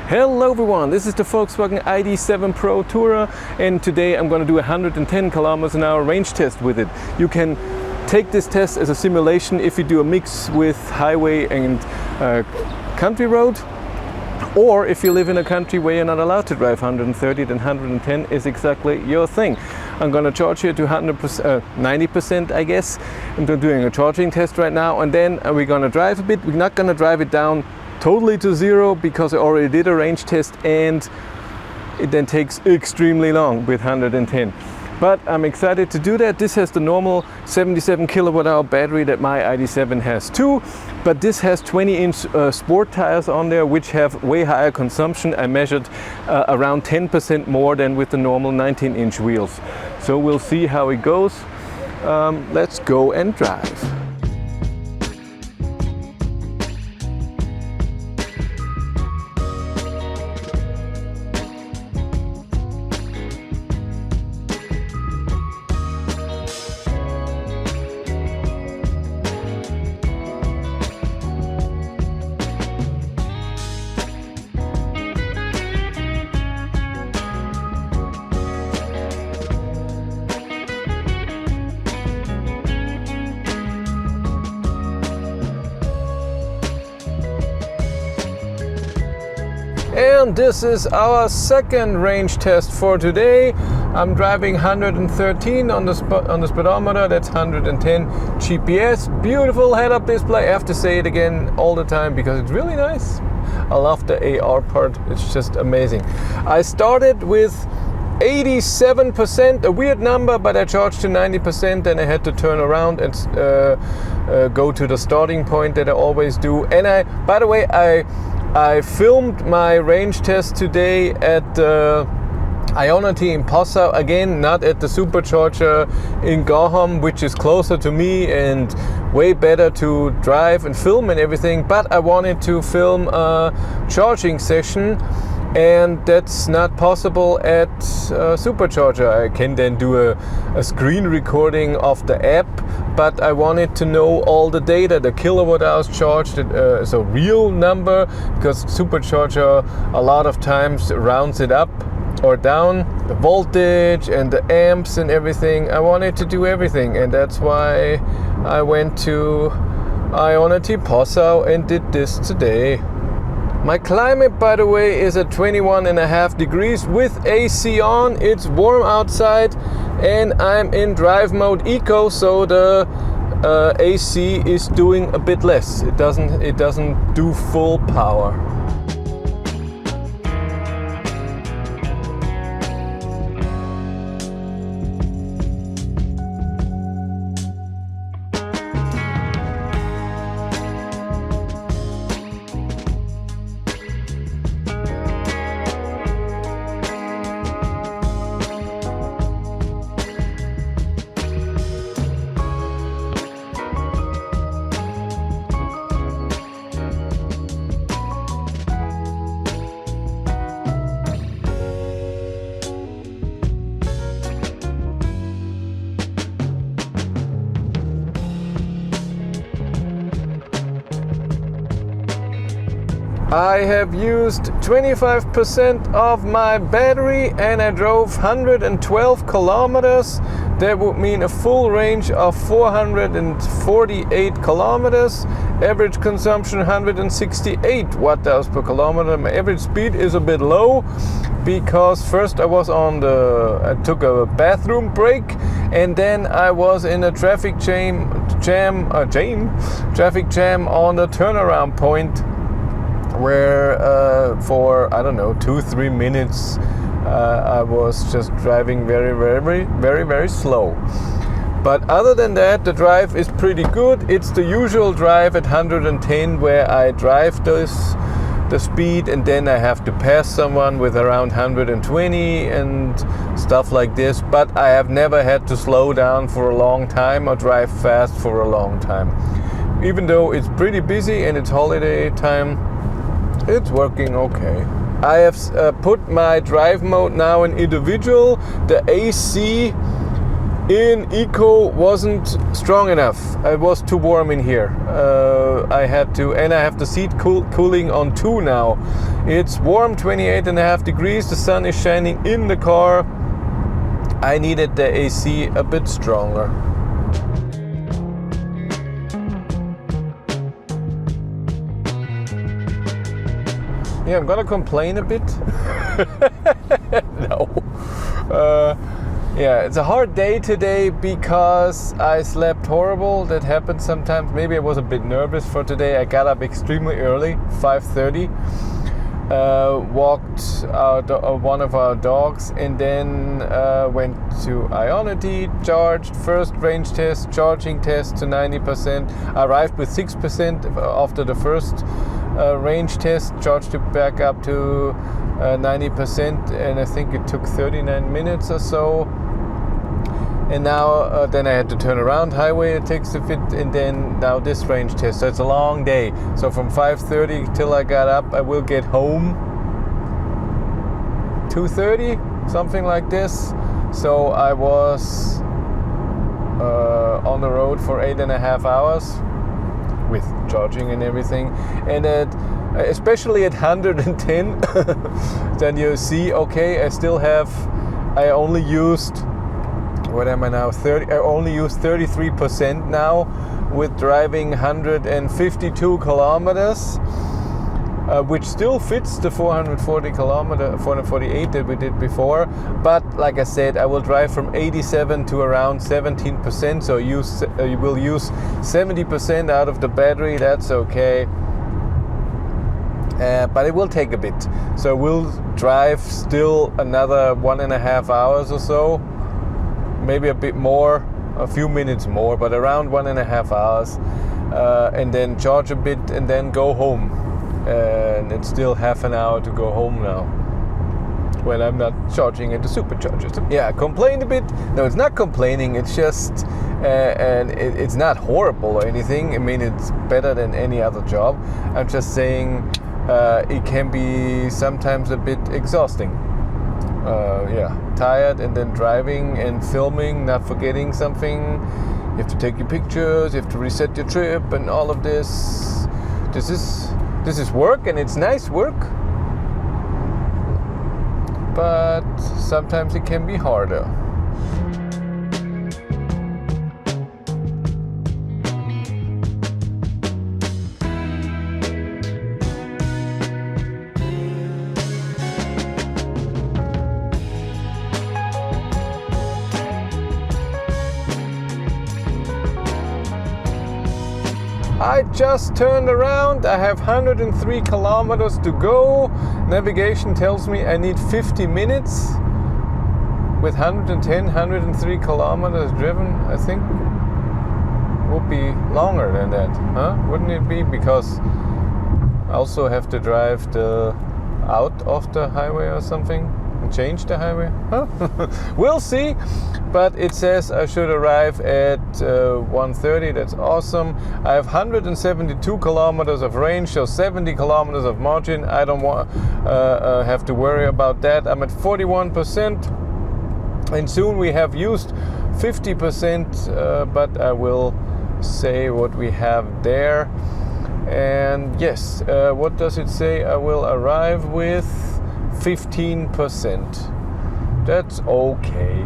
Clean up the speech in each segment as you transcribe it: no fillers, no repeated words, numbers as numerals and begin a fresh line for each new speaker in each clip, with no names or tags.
Hello everyone, this is the Volkswagen Id.7 Pro Tourer, and today I'm going to do a 110 kilometers an hour range test with it. You can take this test as a simulation if you do a mix with highway and country road, or if you live in a country where you're not allowed to drive 130, then 110 is exactly your thing. I'm going to charge here to 90%, I guess. I'm doing a charging test right now, and then we're going to drive a bit. We're not going to drive it down totally to zero because I already did a range test and it then takes extremely long with 110. But I'm excited to do that. This has the normal 77 kilowatt hour battery that my Id.7 has too, but this has 20-inch sport tires on there, which have way higher consumption. I measured around 10% more than with the normal 19-inch wheels. So we'll see how it goes. Let's go and drive. And this is our second range test for today. I'm driving 113 on the speedometer, that's 110 GPS. Beautiful head-up display. I have to say it again all the time because it's really nice. I love the AR part, it's just amazing. I started with 87%, a weird number, but I charged to 90%, and I had to turn around and go to the starting point that I always do. And by the way, I filmed my range test today at Tronity in Passau, again not at the supercharger in Gauham, which is closer to me and way better to drive and film and everything, but I wanted to film a charging session, and that's not possible at supercharger. I can then do a screen recording of the app, but I wanted to know all the data, the kilowatt hours charged, so real number, because supercharger a lot of times rounds it up or down, the voltage and the amps and everything. I wanted to do everything, and that's why I went to Tronity Passau and did this today. My climate, by the way, is at 21.5 degrees with AC on. It's warm outside and I'm in drive mode eco, so the AC is doing a bit less. It doesn't do full power. I have used 25% of my battery and I drove 112 kilometers. That would mean a full range of 448 kilometers. Average consumption 168 watt-hours per kilometer. My average speed is a bit low because first I took a bathroom break, and then I was in a traffic jam on the turnaround point, where for I don't know 2-3 minutes I was just driving very slow. But other than that, the drive is pretty good. It's the usual drive at 110 where I drive the speed and then I have to pass someone with around 120 and stuff like this, but I have never had to slow down for a long time or drive fast for a long time. Even though it's pretty busy and it's holiday time, it's working okay. I have put my drive mode now in individual. The AC in Eco wasn't strong enough. It was too warm in here. I have the seat cooling on 2 now. It's warm, 28.5 degrees. The sun is shining in the car. I needed the AC a bit stronger. Yeah, I'm gonna complain a bit. No. Yeah, it's a hard day today because I slept horrible. That happens sometimes. Maybe I was a bit nervous for today. I got up extremely early, 5:30. Walked out one of our dogs and then went to Ionity, charged, first range test, charging test to 90%. I arrived with 6% after the first range test, charged it back up to 90%, and I think it took 39 minutes or so. And now then I had to turn around highway, it takes a bit, and then now this range test. So it's a long day. So from 5:30 till I got up, I will get home 2:30, something like this. So I was on the road for 8.5 hours with charging and everything. And especially at 110, then you see, okay, I only used, what am I now, I only used 33% now with driving 152 kilometers, which still fits the 448 that we did before. But like I said, I will drive from 87 to around 17%, so you will use 70% out of the battery. That's okay. But it will take a bit. So we'll drive still another 1.5 hours or so. Maybe a bit more, a few minutes more, but around 1.5 hours, and then charge a bit and then go home. And it's still half an hour to go home now when I'm not charging at the supercharger. So, yeah, complain a bit. No, it's not complaining. It's just, and it's not horrible or anything. I mean, it's better than any other job. I'm just saying it can be sometimes a bit exhausting. Yeah, tired, and then driving and filming, not forgetting something. You have to take your pictures, you have to reset your trip and all of this. This is work, and it's nice work. But sometimes it can be harder. I just turned around. I have 103 kilometers to go. Navigation tells me I need 50 minutes. With 103 kilometers driven, I think would be longer than that, huh? Wouldn't it be? Because I also have to drive out of the highway or something and change the highway. Huh? We'll see. But it says I should arrive at 1:30. That's awesome. I have 172 kilometers of range, so 70 kilometers of margin. I don't want have to worry about that. I'm at 41%, and soon we have used 50%. But I will say what we have there. And yes, what does it say? I will arrive with 15%. That's okay.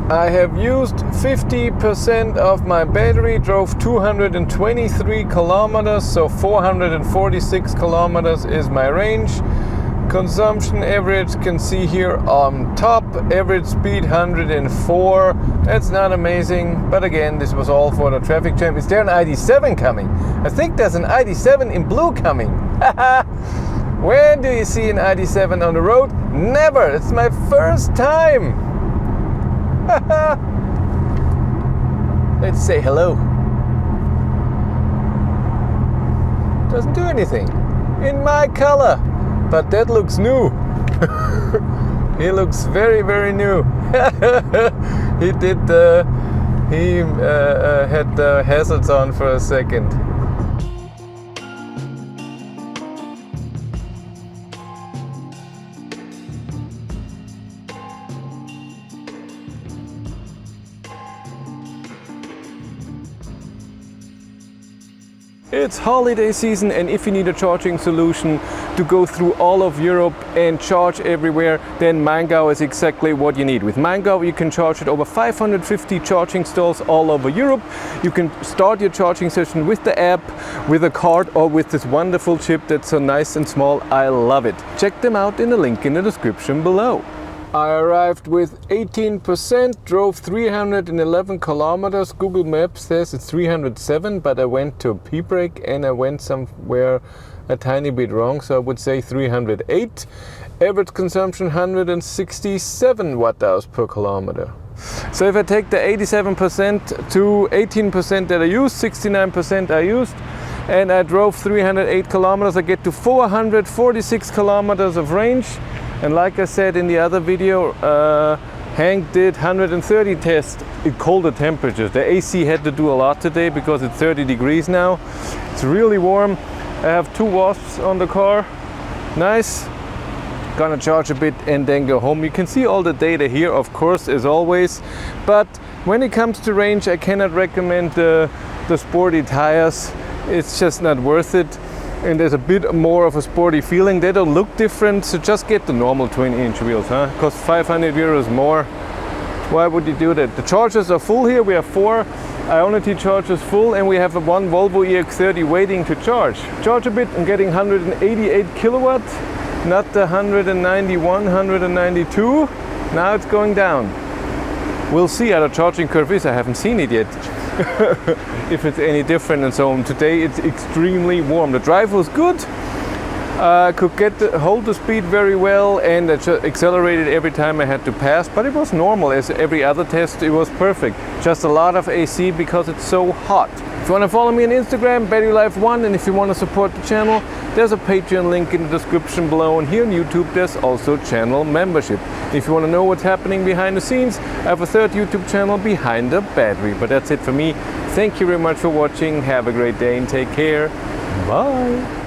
I have used 50% of my battery, drove 223 kilometers, so 446 kilometers is my range. Consumption average can see here on top, average speed 104. That's not amazing, but again, this was all for the traffic jam. Is there an Id.7 coming? I think there's an Id.7 in blue coming. When do you see an Id.7 on the road? Never. It's my first time. Let's say hello. Doesn't do anything. In my color. But that looks new. He looks very, very new. He had the hazards on for a second. It's holiday season, and if you need a charging solution to go through all of Europe and charge everywhere, then Maingau is exactly what you need. With Maingau you can charge at over 550 charging stalls all over Europe. You can start your charging session with the app, with a card, or with this wonderful chip that's so nice and small. I love it. Check them out in the link in the description below. I arrived with 18%, drove 311 kilometers. Google Maps says it's 307, but I went to a P-brake and I went somewhere a tiny bit wrong, so I would say 308. Average consumption 167 watt-hours per kilometer. So if I take the 87% to 18% that I used, 69% I used, and I drove 308 kilometers, I get to 446 kilometers of range. And like I said in the other video, Hank did 130 tests in colder temperatures. The AC had to do a lot today because it's 30 degrees now. It's really warm. I have 2 wasps on the car. Nice. Gonna charge a bit and then go home. You can see all the data here, of course, as always. But when it comes to range, I cannot recommend the sporty tires. It's just not worth it. And there's a bit more of a sporty feeling. They don't look different, so just get the normal 20-inch wheels, huh? Cost 500 euros more. Why would you do that? The chargers are full here. We have 4 Ionity chargers full, and we have a 1 Volvo EX30 waiting to charge. Charge a bit. I'm getting 188 kilowatts, not the 191, 192. Now it's going down. We'll see how the charging curve is. I haven't seen it yet. If it's any different and so on. Today it's extremely warm. The drive was good. Could hold the speed very well, and I accelerated every time I had to pass, but it was normal. As every other test, it was perfect. Just a lot of AC because it's so hot. If you want to follow me on Instagram, BatteryLife1, and if you want to support the channel, there's a Patreon link in the description below, and here on YouTube there's also channel membership. If you want to know what's happening behind the scenes, I have a 3rd YouTube channel, Behind the Battery. But that's it for me. Thank you very much for watching. Have a great day and take care. Bye.